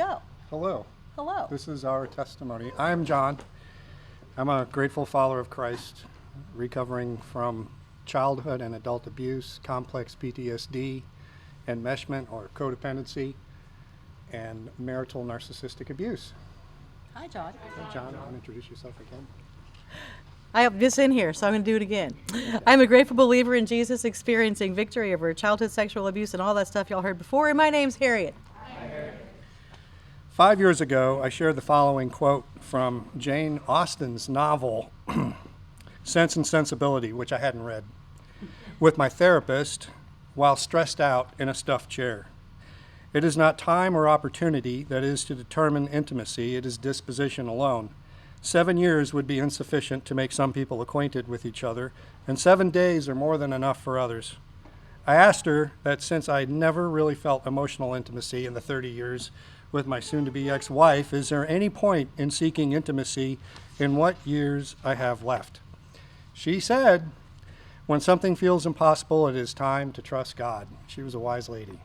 Go. Hello. Hello. This is our testimony. I'm John. I'm a grateful follower of Christ, recovering from childhood and adult abuse, complex PTSD, enmeshment or codependency, and marital narcissistic abuse. Hi, John. Hey, John, want to introduce yourself again? I have this in here, so I'm going to do it again. I'm a grateful believer in Jesus, experiencing victory over childhood sexual abuse and all that stuff y'all heard before. And my name's Harriet. Hi, Harriet. 5 years ago, I shared the following quote from Jane Austen's novel, Sense and Sensibility, which I hadn't read, with my therapist while stressed out in a stuffed chair. It is not time or opportunity that is to determine intimacy, it is disposition alone. 7 years would be insufficient to make some people acquainted with each other, and 7 days are more than enough for others. I asked her that since I never really felt emotional intimacy in the 30 years with my soon-to-be ex-wife, is there any point in seeking intimacy in what years I have left? She said, when something feels impossible, it is time to trust God. She was a wise lady.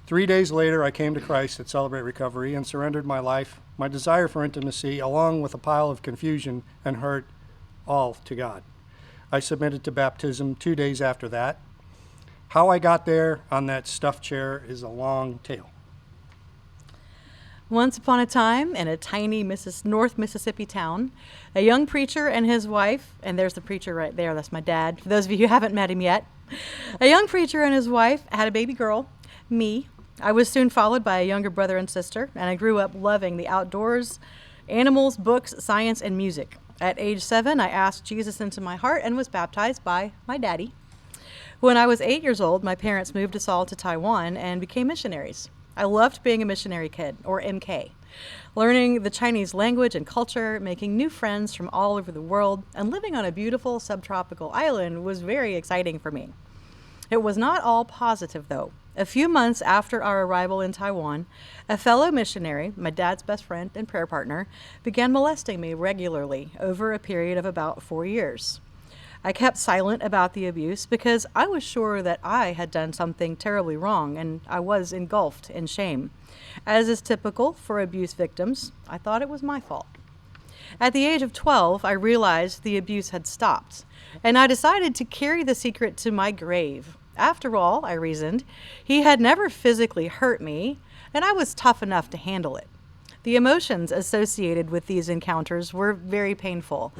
3 days later, I came to Christ at Celebrate Recovery and surrendered my life, my desire for intimacy, along with a pile of confusion and hurt, all to God. I submitted to baptism 2 days after that. How I got there on that stuffed chair is a long tale. Once upon a time, in a tiny North Mississippi town, a young preacher and his wife, and there's the preacher right there, that's my dad, for those of you who haven't met him yet. A young preacher and his wife had a baby girl, me. I was soon followed by a younger brother and sister, and I grew up loving the outdoors, animals, books, science, and music. At age 7, I asked Jesus into my heart and was baptized by my daddy. When I was 8 years old, my parents moved us all to Taiwan and became missionaries. I loved being a missionary kid, or MK, learning the Chinese language and culture, making new friends from all over the world, and living on a beautiful subtropical island was very exciting for me. It was not all positive, though. A few months after our arrival in Taiwan, a fellow missionary, my dad's best friend and prayer partner, began molesting me regularly over a period of about 4 years. I kept silent about the abuse because I was sure that I had done something terribly wrong and I was engulfed in shame. As is typical for abuse victims, I thought it was my fault. At the age of 12, I realized the abuse had stopped, and I decided to carry the secret to my grave. After all, I reasoned, he had never physically hurt me, and I was tough enough to handle it. The emotions associated with these encounters were very painful.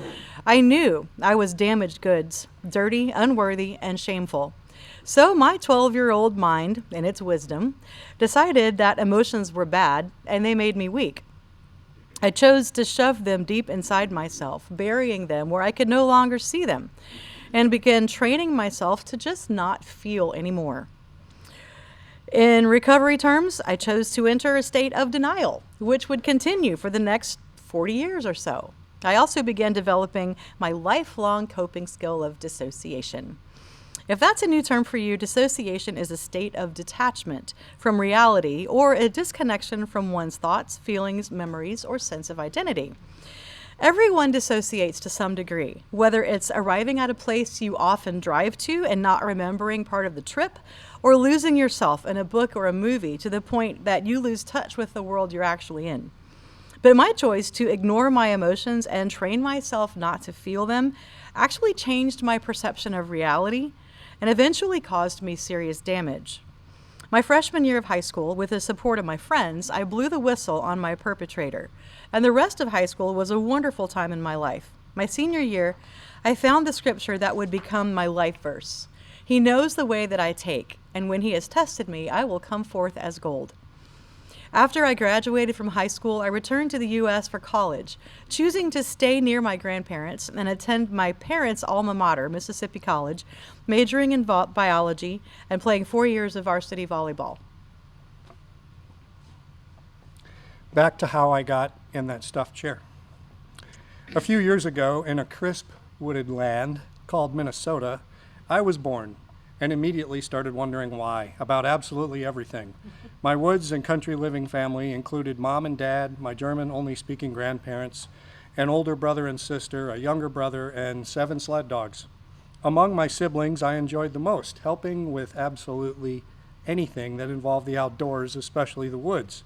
I knew I was damaged goods, dirty, unworthy, and shameful. So my 12-year-old mind, in its wisdom, decided that emotions were bad, and they made me weak. I chose to shove them deep inside myself, burying them where I could no longer see them, and began training myself to just not feel anymore. In recovery terms, I chose to enter a state of denial, which would continue for the next 40 years or so. I also began developing my lifelong coping skill of dissociation. If that's a new term for you, dissociation is a state of detachment from reality or a disconnection from one's thoughts, feelings, memories, or sense of identity. Everyone dissociates to some degree, whether it's arriving at a place you often drive to and not remembering part of the trip, or losing yourself in a book or a movie to the point that you lose touch with the world you're actually in. But my choice to ignore my emotions and train myself not to feel them actually changed my perception of reality and eventually caused me serious damage. My freshman year of high school, with the support of my friends, I blew the whistle on my perpetrator, and the rest of high school was a wonderful time in my life. My senior year, I found the scripture that would become my life verse. He knows the way that I take, and when he has tested me, I will come forth as gold. After I graduated from high school, I returned to the U.S. for college, choosing to stay near my grandparents and attend my parents' alma mater, Mississippi College, majoring in biology and playing 4 years of varsity volleyball. Back to how I got in that stuffed chair. A few years ago, in a crisp wooded land called Minnesota, I was born and immediately started wondering why, about absolutely everything. My woods and country living family included mom and dad, my German-only speaking grandparents, an older brother and sister, a younger brother, and 7 sled dogs. Among my siblings, I enjoyed the most, helping with absolutely anything that involved the outdoors, especially the woods.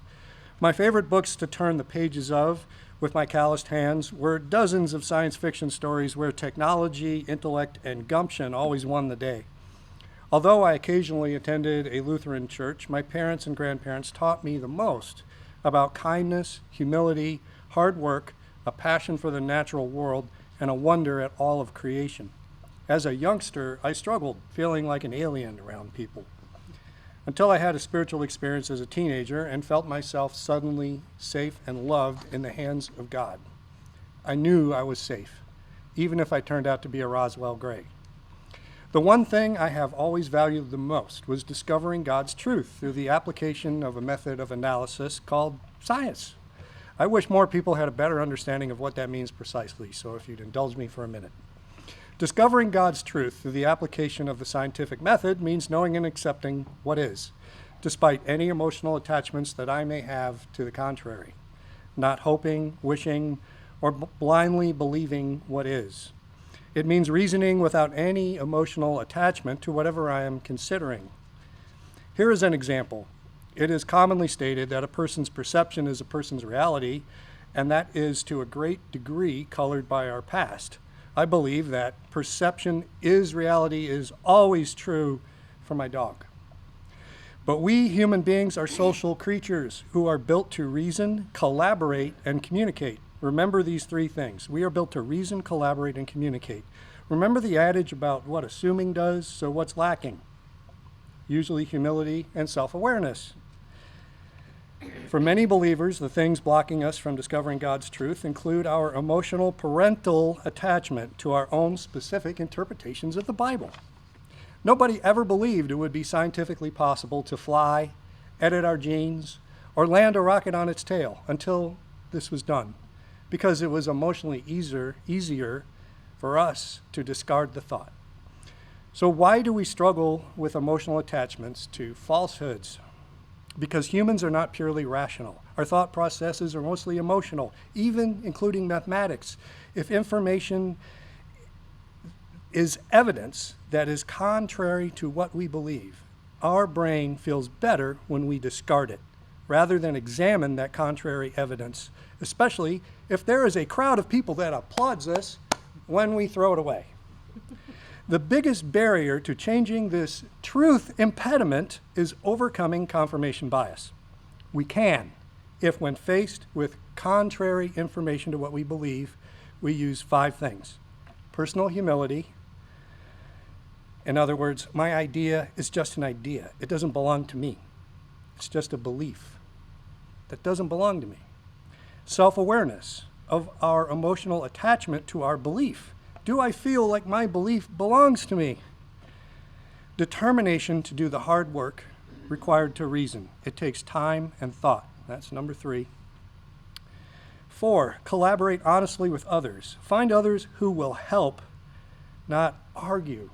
My favorite books to turn the pages of with my calloused hands were dozens of science fiction stories where technology, intellect, and gumption always won the day. Although I occasionally attended a Lutheran church, my parents and grandparents taught me the most about kindness, humility, hard work, a passion for the natural world, and a wonder at all of creation. As a youngster, I struggled, feeling like an alien around people, until I had a spiritual experience as a teenager and felt myself suddenly safe and loved in the hands of God. I knew I was safe, even if I turned out to be a Roswell Gray. The one thing I have always valued the most was discovering God's truth through the application of a method of analysis called science. I wish more people had a better understanding of what that means precisely, so if you'd indulge me for a minute. Discovering God's truth through the application of the scientific method means knowing and accepting what is, despite any emotional attachments that I may have to the contrary, not hoping, wishing, or blindly believing what is. It means reasoning without any emotional attachment to whatever I am considering. Here is an example. It is commonly stated that a person's perception is a person's reality, and that is to a great degree colored by our past. I believe that perception is reality is always true for my dog. But we human beings are social creatures who are built to reason, collaborate, and communicate. Remember these three things. We are built to reason, collaborate, and communicate. Remember the adage about what assuming does, so what's lacking? Usually humility and self-awareness. For many believers, the things blocking us from discovering God's truth include our emotional parental attachment to our own specific interpretations of the Bible. Nobody ever believed it would be scientifically possible to fly, edit our genes, or land a rocket on its tail until this was done, because it was emotionally easier for us to discard the thought. So why do we struggle with emotional attachments to falsehoods? Because humans are not purely rational. Our thought processes are mostly emotional, even including mathematics. If information is evidence that is contrary to what we believe, our brain feels better when we discard it, rather than examine that contrary evidence, especially if there is a crowd of people that applauds us when we throw it away. The biggest barrier to changing this truth impediment is overcoming confirmation bias. We can, if when faced with contrary information to what we believe, we use 5 things. Personal humility. In other words, my idea is just an idea. It doesn't belong to me. It's just a belief that doesn't belong to me. Self-awareness of our emotional attachment to our belief. Do I feel like my belief belongs to me? Determination to do the hard work required to reason. It takes time and thought. That's number 3. 4, collaborate honestly with others. Find others who will help, not argue.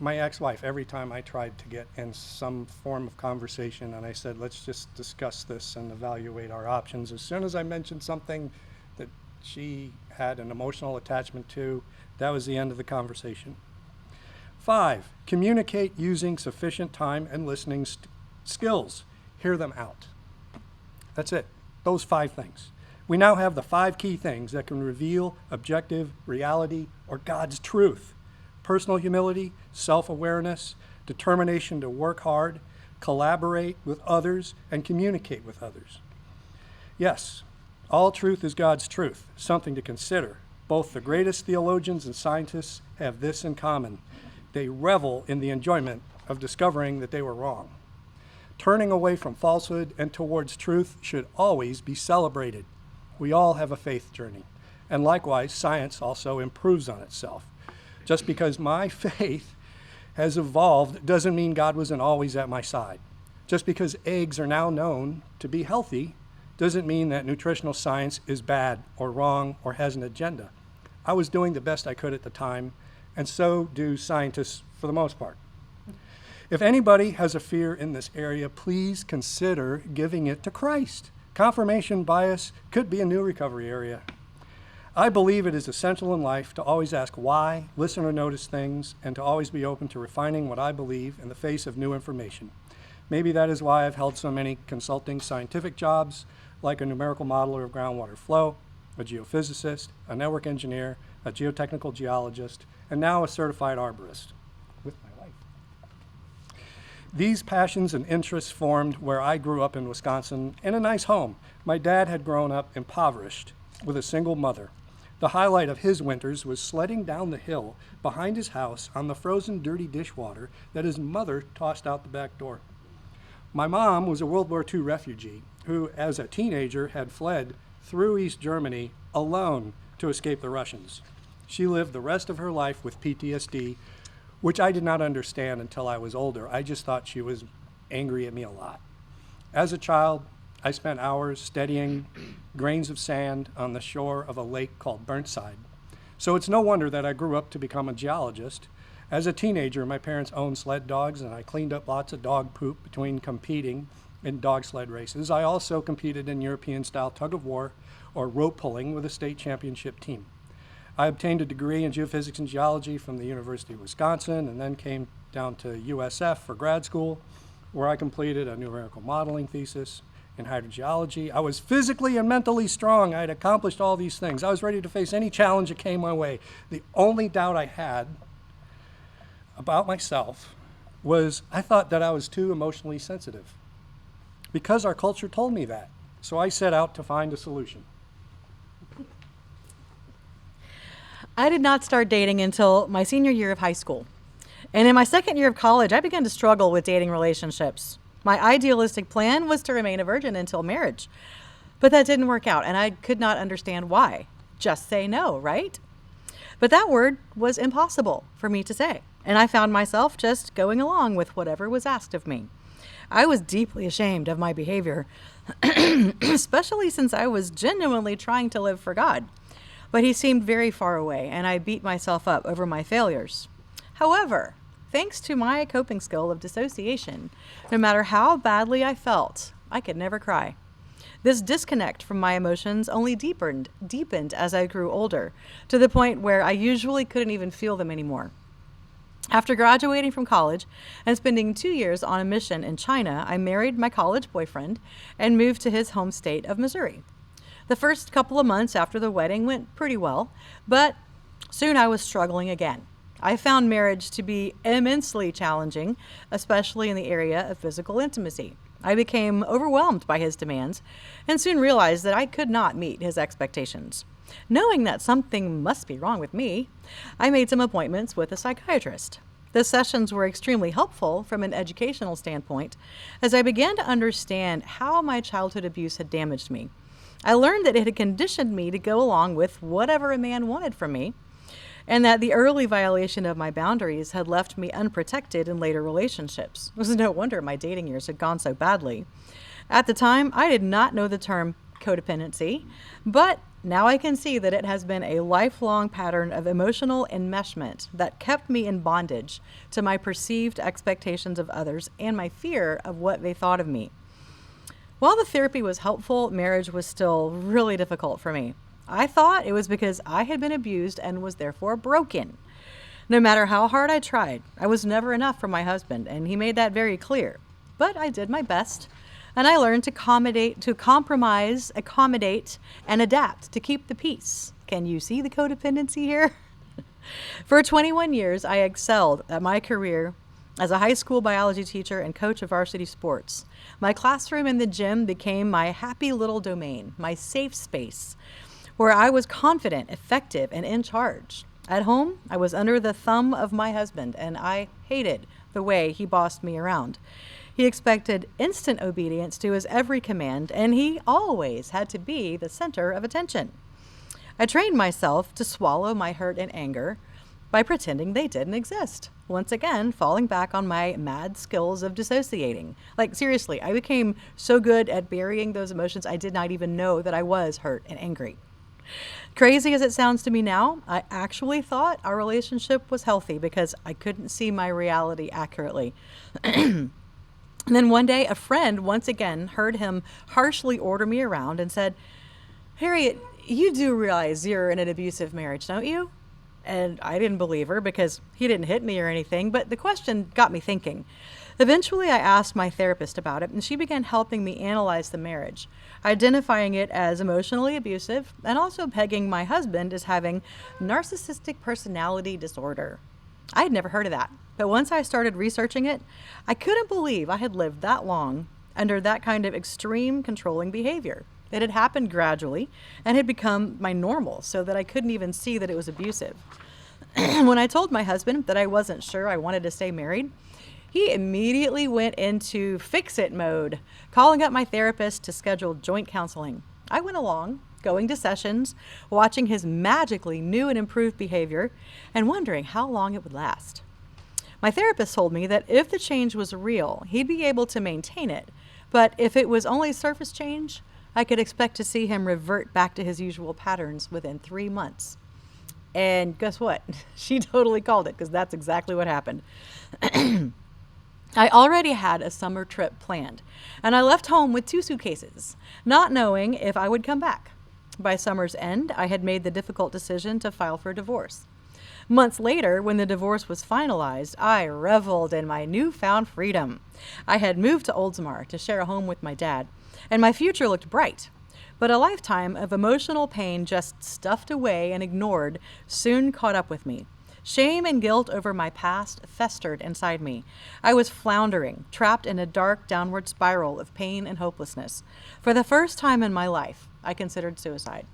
My ex-wife, every time I tried to get in some form of conversation and I said, let's just discuss this and evaluate our options, as soon as I mentioned something that she had an emotional attachment to, that was the end of the conversation. 5, communicate using sufficient time and listening skills. Hear them out. That's it. Those 5 things. We now have the 5 key things that can reveal objective reality or God's truth. Personal humility, self-awareness, determination to work hard, collaborate with others, and communicate with others. Yes, all truth is God's truth, something to consider. Both the greatest theologians and scientists have this in common. They revel in the enjoyment of discovering that they were wrong. Turning away from falsehood and towards truth should always be celebrated. We all have a faith journey. And likewise, science also improves on itself. Just because my faith has evolved doesn't mean God wasn't always at my side. Just because eggs are now known to be healthy doesn't mean that nutritional science is bad or wrong or has an agenda. I was doing the best I could at the time, and so do scientists for the most part. If anybody has a fear in this area, please consider giving it to Christ. Confirmation bias could be a new recovery area. I believe it is essential in life to always ask why, listen or notice things, and to always be open to refining what I believe in the face of new information. Maybe that is why I've held so many consulting scientific jobs, like a numerical modeler of groundwater flow, a geophysicist, a network engineer, a geotechnical geologist, and now a certified arborist with my wife. These passions and interests formed where I grew up in Wisconsin in a nice home. My dad had grown up impoverished with a single mother. The highlight of his winters was sledding down the hill behind his house on the frozen, dirty dishwater that his mother tossed out the back door. My mom was a World War II refugee who, as a teenager, had fled through East Germany alone to escape the Russians. She lived the rest of her life with PTSD, which I did not understand until I was older. I just thought she was angry at me a lot. As a child, I spent hours studying grains of sand on the shore of a lake called Burnside. So it's no wonder that I grew up to become a geologist. As a teenager, my parents owned sled dogs, and I cleaned up lots of dog poop between competing in dog sled races. I also competed in European-style tug-of-war or rope pulling with a state championship team. I obtained a degree in geophysics and geology from the University of Wisconsin and then came down to USF for grad school, where I completed a numerical modeling thesis in hydrogeology. I was physically and mentally strong. I had accomplished all these things. I was ready to face any challenge that came my way. The only doubt I had about myself was I thought that I was too emotionally sensitive because our culture told me that. So I set out to find a solution. I did not start dating until my senior year of high school. And in my second year of college, I began to struggle with dating relationships. My idealistic plan was to remain a virgin until marriage. But that didn't work out, and I could not understand why. Just say no, right? But that word was impossible for me to say, and I found myself just going along with whatever was asked of me. I was deeply ashamed of my behavior, especially since I was genuinely trying to live for God. But he seemed very far away, and I beat myself up over my failures. However, thanks to my coping skill of dissociation, no matter how badly I felt, I could never cry. This disconnect from my emotions only deepened as I grew older, to the point where I usually couldn't even feel them anymore. After graduating from college and spending 2 years on a mission in China, I married my college boyfriend and moved to his home state of Missouri. The first couple of months after the wedding went pretty well, but soon I was struggling again. I found marriage to be immensely challenging, especially in the area of physical intimacy. I became overwhelmed by his demands and soon realized that I could not meet his expectations. Knowing that something must be wrong with me, I made some appointments with a psychiatrist. The sessions were extremely helpful from an educational standpoint as I began to understand how my childhood abuse had damaged me. I learned that it had conditioned me to go along with whatever a man wanted from me, and that the early violation of my boundaries had left me unprotected in later relationships. It was no wonder my dating years had gone so badly. At the time, I did not know the term codependency, but now I can see that it has been a lifelong pattern of emotional enmeshment that kept me in bondage to my perceived expectations of others and my fear of what they thought of me. While the therapy was helpful, marriage was still really difficult for me. I thought it was because I had been abused and was therefore broken. No matter how hard I tried, I was never enough for my husband, and he made that very clear. But I did my best, and I learned to compromise, accommodate, and adapt to keep the peace. Can you see the codependency here? For 21 years, I excelled at my career as a high school biology teacher and coach of varsity sports. My classroom and the gym became my happy little domain, my safe space, where I was confident, effective, and in charge. At home, I was under the thumb of my husband, and I hated the way he bossed me around. He expected instant obedience to his every command, and he always had to be the center of attention. I trained myself to swallow my hurt and anger by pretending they didn't exist. Once again, falling back on my mad skills of dissociating. Like, seriously, I became so good at burying those emotions, I did not even know that I was hurt and angry. Crazy as it sounds to me now, I actually thought our relationship was healthy because I couldn't see my reality accurately. And then one day, a friend once again heard him harshly order me around and said, "Harriet, you do realize you're in an abusive marriage, don't you?" And I didn't believe her because he didn't hit me or anything, but the question got me thinking. Eventually, I asked my therapist about it, and she began helping me analyze the marriage, identifying it as emotionally abusive and also pegging my husband as having narcissistic personality disorder. I had never heard of that, but once I started researching it, I couldn't believe I had lived that long under that kind of extreme controlling behavior. It had happened gradually and had become my normal so that I couldn't even see that it was abusive. When I told my husband that I wasn't sure I wanted to stay married, he immediately went into fix-it mode, calling up my therapist to schedule joint counseling. I went along, going to sessions, watching his magically new and improved behavior, and wondering how long it would last. My therapist told me that if the change was real, he'd be able to maintain it, but if it was only surface change, I could expect to see him revert back to his usual patterns within 3 months. And guess what? She totally called it, because that's exactly what happened. I already had a summer trip planned, and I left home with 2 suitcases, not knowing if I would come back. By summer's end, I had made the difficult decision to file for divorce. Months later, when the divorce was finalized, I reveled in my newfound freedom. I had moved to Oldsmar to share a home with my dad, and my future looked bright. But a lifetime of emotional pain just stuffed away and ignored soon caught up with me. Shame and guilt over my past festered inside me. I was floundering, trapped in a dark downward spiral of pain and hopelessness. For the first time in my life, I considered suicide.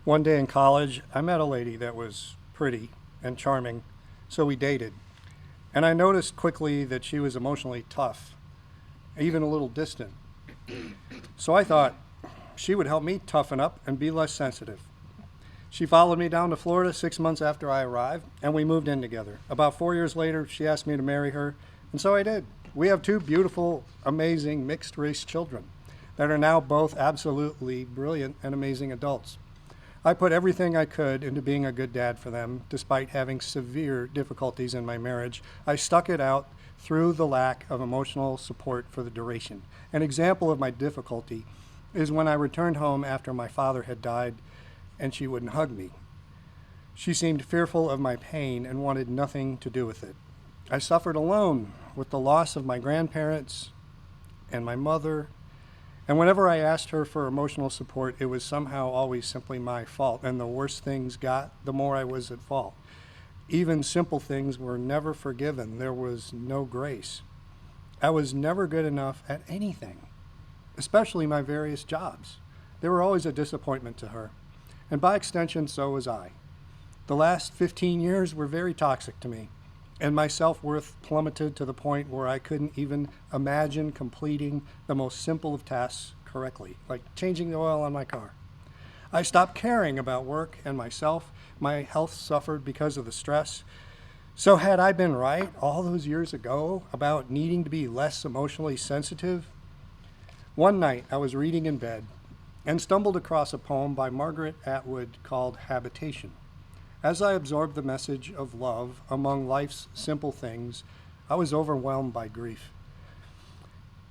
One day in college, I met a lady that was pretty and charming, so we dated. And I noticed quickly that she was emotionally tough, even a little distant. So I thought she would help me toughen up and be less sensitive. She followed me down to Florida 6 months after I arrived, and we moved in together. About 4 years later, she asked me to marry her, and so I did. We have 2 beautiful, amazing, mixed-race children that are now both absolutely brilliant and amazing adults. I put everything I could into being a good dad for them, despite having severe difficulties in my marriage. I stuck it out through the lack of emotional support for the duration. An example of my difficulty is when I returned home after my father had died and she wouldn't hug me. She seemed fearful of my pain and wanted nothing to do with it. I suffered alone with the loss of my grandparents and my mother, and whenever I asked her for emotional support, it was somehow always simply my fault, and the worse things got, the more I was at fault. Even simple things were never forgiven. There was no grace. I was never good enough at anything, especially my various jobs. They were always a disappointment to her, and by extension, so was I. The last 15 years were very toxic to me, and my self-worth plummeted to the point where I couldn't even imagine completing the most simple of tasks correctly, like changing the oil on my car. I stopped caring about work and myself. My health suffered because of the stress. So had I been right all those years ago about needing to be less emotionally sensitive? One night I was reading in bed and stumbled across a poem by Margaret Atwood called Habitation. As I absorbed the message of love among life's simple things, I was overwhelmed by grief,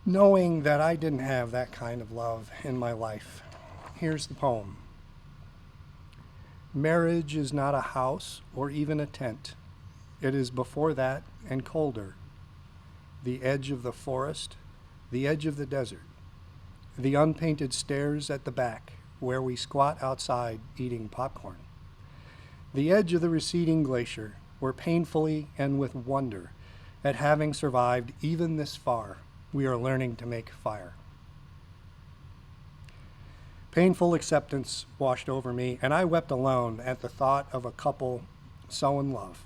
knowing that I didn't have that kind of love in my life. Here's the poem. Marriage is not a house or even a tent. It is before that and colder. The edge of the forest, the edge of the desert, the unpainted stairs at the back where we squat outside eating popcorn. The edge of the receding glacier, where painfully and with wonder at having survived even this far, we are learning to make fire. Painful acceptance washed over me, and I wept alone at the thought of a couple so in love.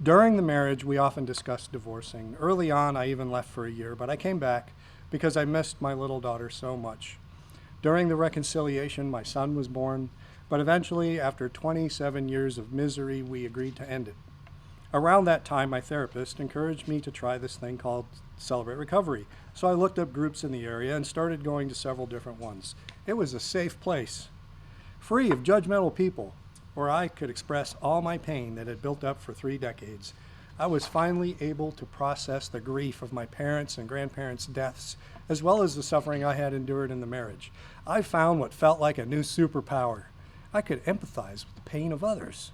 During the marriage, we often discussed divorcing. Early on, I even left for a year, but I came back because I missed my little daughter so much. During the reconciliation, my son was born, but eventually, after 27 years of misery, we agreed to end it. Around that time, my therapist encouraged me to try this thing called Celebrate Recovery. So I looked up groups in the area and started going to several different ones. It was a safe place, free of judgmental people, where I could express all my pain that had built up for 3 decades. I was finally able to process the grief of my parents' and grandparents' deaths, as well as the suffering I had endured in the marriage. I found what felt like a new superpower. I could empathize with the pain of others.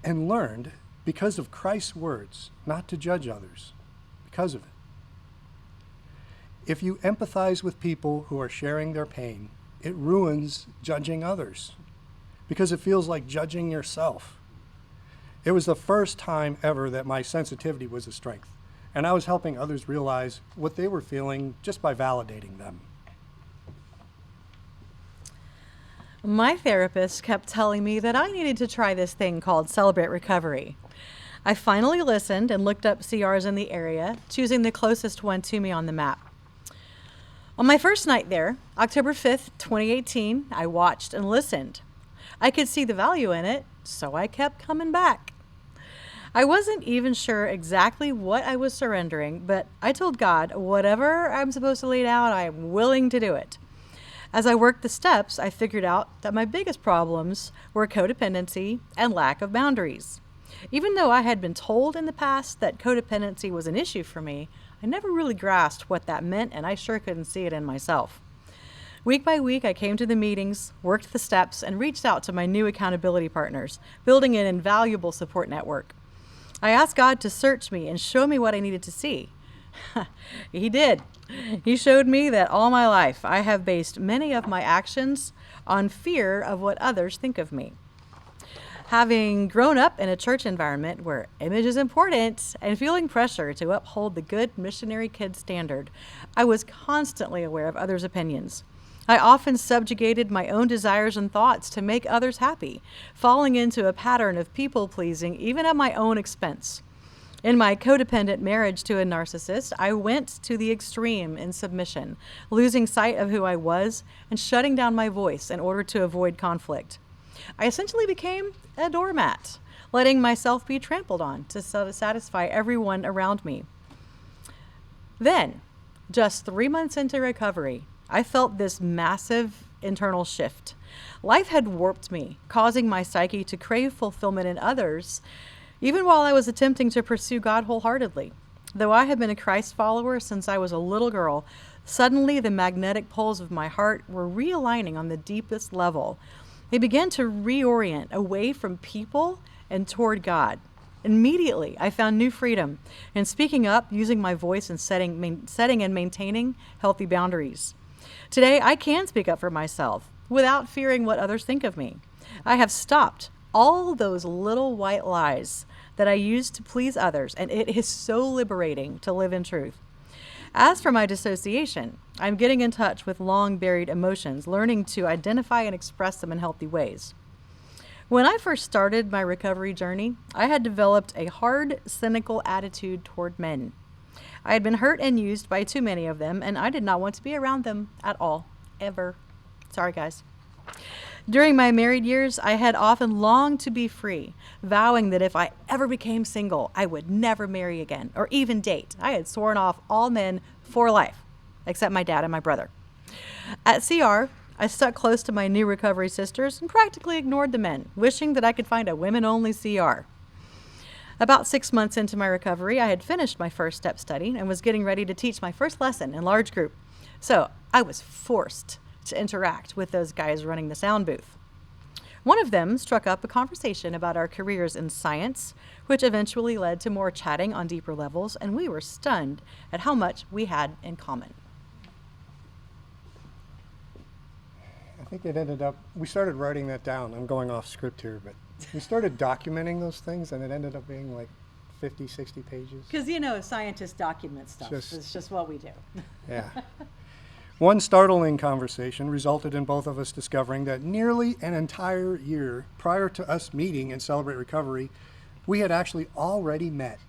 and learned, because of Christ's words, not to judge others because of it. If you empathize with people who are sharing their pain, it ruins judging others because it feels like judging yourself. It was the first time ever that my sensitivity was a strength, and I was helping others realize what they were feeling just by validating them. My therapist kept telling me that I needed to try this thing called Celebrate Recovery. I finally listened and looked up CRs in the area, choosing the closest one to me on the map. On my first night there, October 5th, 2018, I watched and listened. I could see the value in it, so I kept coming back. I wasn't even sure exactly what I was surrendering, but I told God, whatever I'm supposed to lay down, I'm willing to do it. As I worked the steps, I figured out that my biggest problems were codependency and lack of boundaries. Even though I had been told in the past that codependency was an issue for me, I never really grasped what that meant, and I sure couldn't see it in myself. Week by week, I came to the meetings, worked the steps, and reached out to my new accountability partners, building an invaluable support network. I asked God to search me and show me what I needed to see. He did. He showed me that all my life I have based many of my actions on fear of what others think of me. Having grown up in a church environment where image is important and feeling pressure to uphold the good missionary kid standard, I was constantly aware of others' opinions. I often subjugated my own desires and thoughts to make others happy, falling into a pattern of people-pleasing even at my own expense. In my codependent marriage to a narcissist, I went to the extreme in submission, losing sight of who I was and shutting down my voice in order to avoid conflict. I essentially became a doormat, letting myself be trampled on to satisfy everyone around me. Then, just 3 months into recovery, I felt this massive internal shift. Life had warped me, causing my psyche to crave fulfillment in others, even while I was attempting to pursue God wholeheartedly. Though I had been a Christ follower since I was a little girl, suddenly the magnetic poles of my heart were realigning on the deepest level. They began to reorient away from people and toward God. Immediately, I found new freedom in speaking up, using my voice, and setting and maintaining healthy boundaries. Today, I can speak up for myself without fearing what others think of me. I have stopped all those little white lies that I used to please others, and it is so liberating to live in truth. As for my dissociation, I'm getting in touch with long-buried emotions, learning to identify and express them in healthy ways. When I first started my recovery journey, I had developed a hard, cynical attitude toward men. I had been hurt and used by too many of them, and I did not want to be around them at all, ever. Sorry, guys. During my married years, I had often longed to be free, vowing that if I ever became single, I would never marry again or even date. I had sworn off all men for life, except my dad and my brother. At CR, I stuck close to my new recovery sisters and practically ignored the men, wishing that I could find a women-only CR. About 6 months into my recovery, I had finished my first step study and was getting ready to teach my first lesson in large group. So I was forced to interact with those guys running the sound booth. One of them struck up a conversation about our careers in science, which eventually led to more chatting on deeper levels, and we were stunned at how much we had in common. I think it ended up, we started writing that down. I'm going off script here, but we started documenting those things, and it ended up being like 50, 60 pages. Because, scientists document stuff. It's just what we do. Yeah. One startling conversation resulted in both of us discovering that nearly an entire year prior to us meeting and Celebrate Recovery, we had actually already met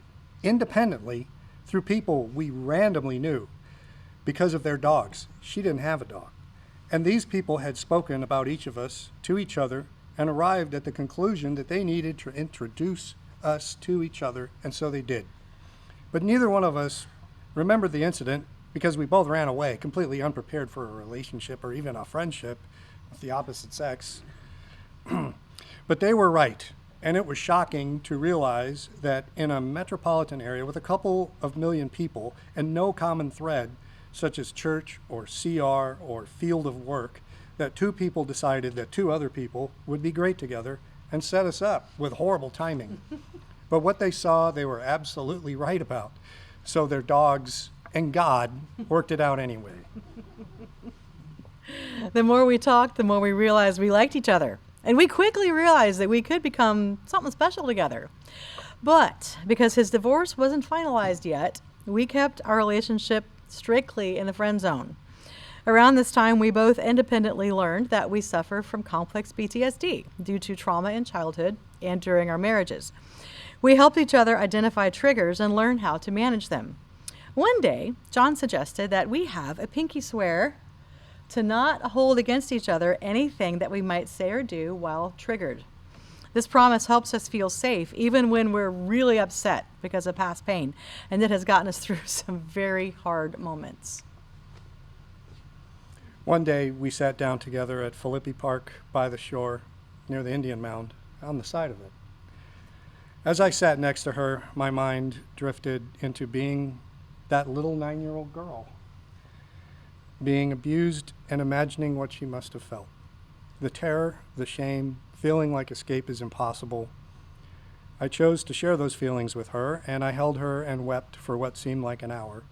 independently through people we randomly knew because of their dogs. She didn't have a dog. And these people had spoken about each of us to each other and arrived at the conclusion that they needed to introduce us to each other, and so they did. But neither one of us remembered the incident because we both ran away, completely unprepared for a relationship or even a friendship with the opposite sex. But they were right, and it was shocking to realize that in a metropolitan area with a couple of million people and no common thread, such as church or CR or field of work, that two people decided that two other people would be great together and set us up with horrible timing. But what they saw, they were absolutely right about. So their dogs and God worked it out anyway. The more we talked, the more we realized we liked each other. And we quickly realized that we could become something special together. But because his divorce wasn't finalized yet, we kept our relationship strictly in the friend zone. Around this time, we both independently learned that we suffer from complex PTSD due to trauma in childhood and during our marriages. We helped each other identify triggers and learn how to manage them. One day, John suggested that we have a pinky swear to not hold against each other anything that we might say or do while triggered. This promise helps us feel safe even when we're really upset because of past pain, and it has gotten us through some very hard moments. One day we sat down together at Philippi Park by the shore near the Indian Mound on the side of it. As I sat next to her, my mind drifted into being that little 9-year-old girl, being abused and imagining what she must have felt. The terror, the shame, feeling like escape is impossible. I chose to share those feelings with her, and I held her and wept for what seemed like an hour.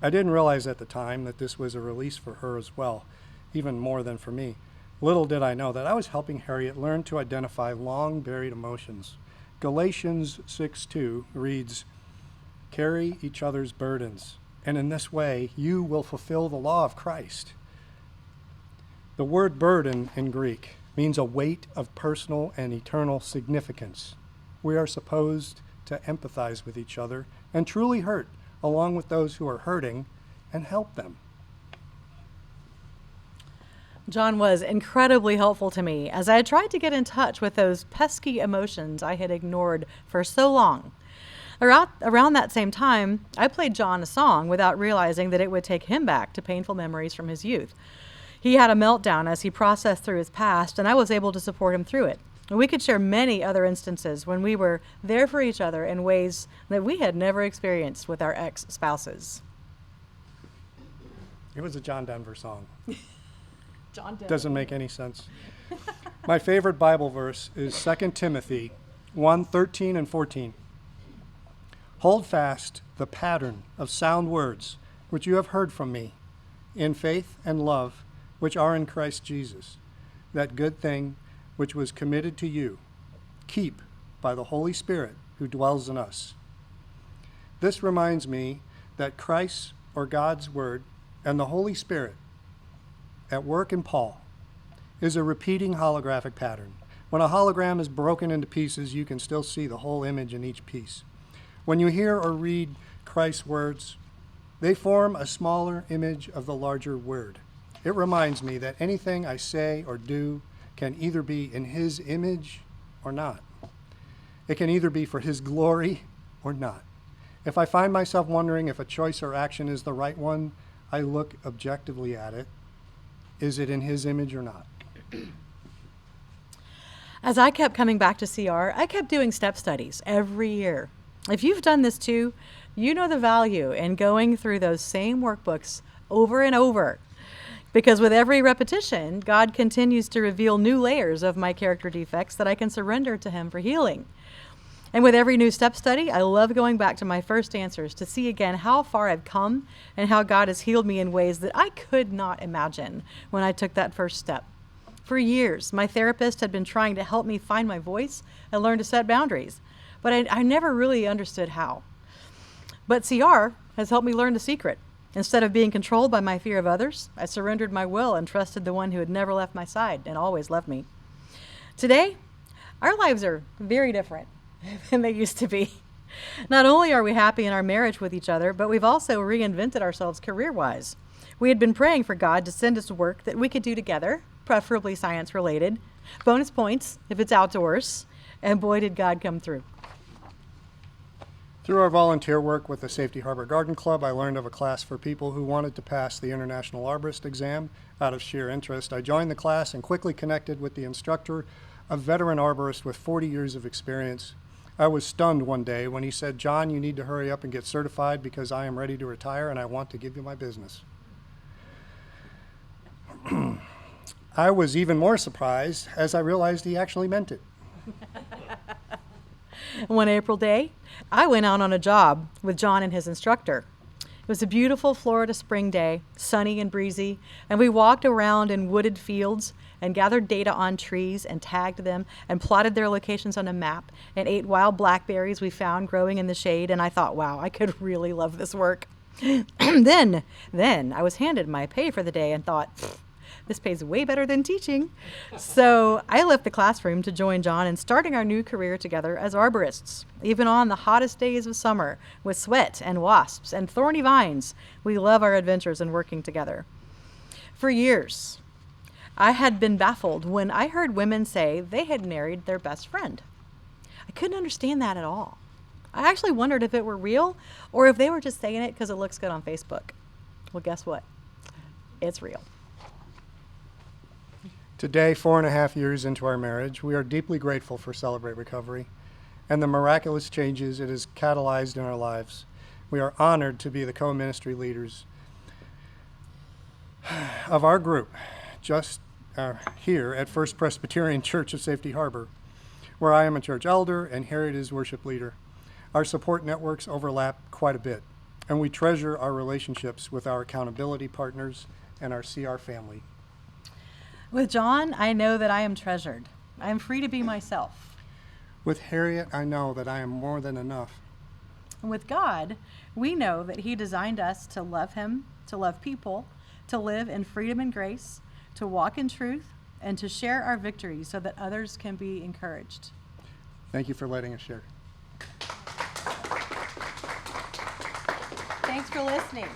I didn't realize at the time that this was a release for her as well, even more than for me. Little did I know that I was helping Harriet learn to identify long-buried emotions. Galatians 6:2 reads, "Carry each other's burdens, and in this way you will fulfill the law of Christ." The word burden in Greek means a weight of personal and eternal significance. We are supposed to empathize with each other and truly hurt along with those who are hurting and help them. John was incredibly helpful to me as I tried to get in touch with those pesky emotions I had ignored for so long. Around that same time, I played John a song without realizing that it would take him back to painful memories from his youth. He had a meltdown as he processed through his past, and I was able to support him through it. We could share many other instances when we were there for each other in ways that we had never experienced with our ex-spouses. It was a John Denver song. John Denver. Doesn't make any sense. My favorite Bible verse is 2 Timothy 1:13 and 14. "Hold fast the pattern of sound words which you have heard from me, in faith and love which are in Christ Jesus. That good thing which was committed to you, keep by the Holy Spirit who dwells in us." This reminds me that Christ, or God's Word, and the Holy Spirit at work in Paul is a repeating holographic pattern. When a hologram is broken into pieces, you can still see the whole image in each piece. When you hear or read Christ's words, they form a smaller image of the larger word. It reminds me that anything I say or do can either be in his image or not. It can either be for his glory or not. If I find myself wondering if a choice or action is the right one, I look objectively at it. Is it in his image or not? As I kept coming back to CR, I kept doing step studies every year. If you've done this too, you know the value in going through those same workbooks over and over. Because with every repetition, God continues to reveal new layers of my character defects that I can surrender to him for healing. And with every new step study, I love going back to my first answers to see again how far I've come and how God has healed me in ways that I could not imagine when I took that first step. For years, my therapist had been trying to help me find my voice and learn to set boundaries, but I never really understood how. But CR has helped me learn the secret. Instead of being controlled by my fear of others, I surrendered my will and trusted the one who had never left my side and always loved me. Today, our lives are very different than they used to be. Not only are we happy in our marriage with each other, but we've also reinvented ourselves career-wise. We had been praying for God to send us work that we could do together, preferably science-related, bonus points if it's outdoors, and boy, did God come through. Through our volunteer work with the Safety Harbor Garden Club, I learned of a class for people who wanted to pass the International Arborist exam out of sheer interest. I joined the class and quickly connected with the instructor, a veteran arborist with 40 years of experience. I was stunned one day when he said, "John, you need to hurry up and get certified because I am ready to retire and I want to give you my business." I was even more surprised as I realized he actually meant it. One April day, I went out on a job with John and his instructor. It was a beautiful Florida spring day, sunny and breezy, and we walked around in wooded fields and gathered data on trees and tagged them and plotted their locations on a map and ate wild blackberries we found growing in the shade, and I thought, wow, I could really love this work. Then I was handed my pay for the day and thought, this pays way better than teaching. So I left the classroom to join John in starting our new career together as arborists. Even on the hottest days of summer, with sweat and wasps and thorny vines, we love our adventures and working together. For years, I had been baffled when I heard women say they had married their best friend. I couldn't understand that at all. I actually wondered if it were real or if they were just saying it because it looks good on Facebook. Well, guess what? It's real. Today, 4.5 years into our marriage, we are deeply grateful for Celebrate Recovery and the miraculous changes it has catalyzed in our lives. We are honored to be the co-ministry leaders of our group just here at First Presbyterian Church of Safety Harbor, where I am a church elder and Harriet is worship leader. Our support networks overlap quite a bit, and we treasure our relationships with our accountability partners and our CR family. With John, I know that I am treasured. I am free to be myself. With Harriet, I know that I am more than enough. And with God, we know that He designed us to love Him, to love people, to live in freedom and grace, to walk in truth, and to share our victories so that others can be encouraged. Thank you for letting us share. Thanks for listening.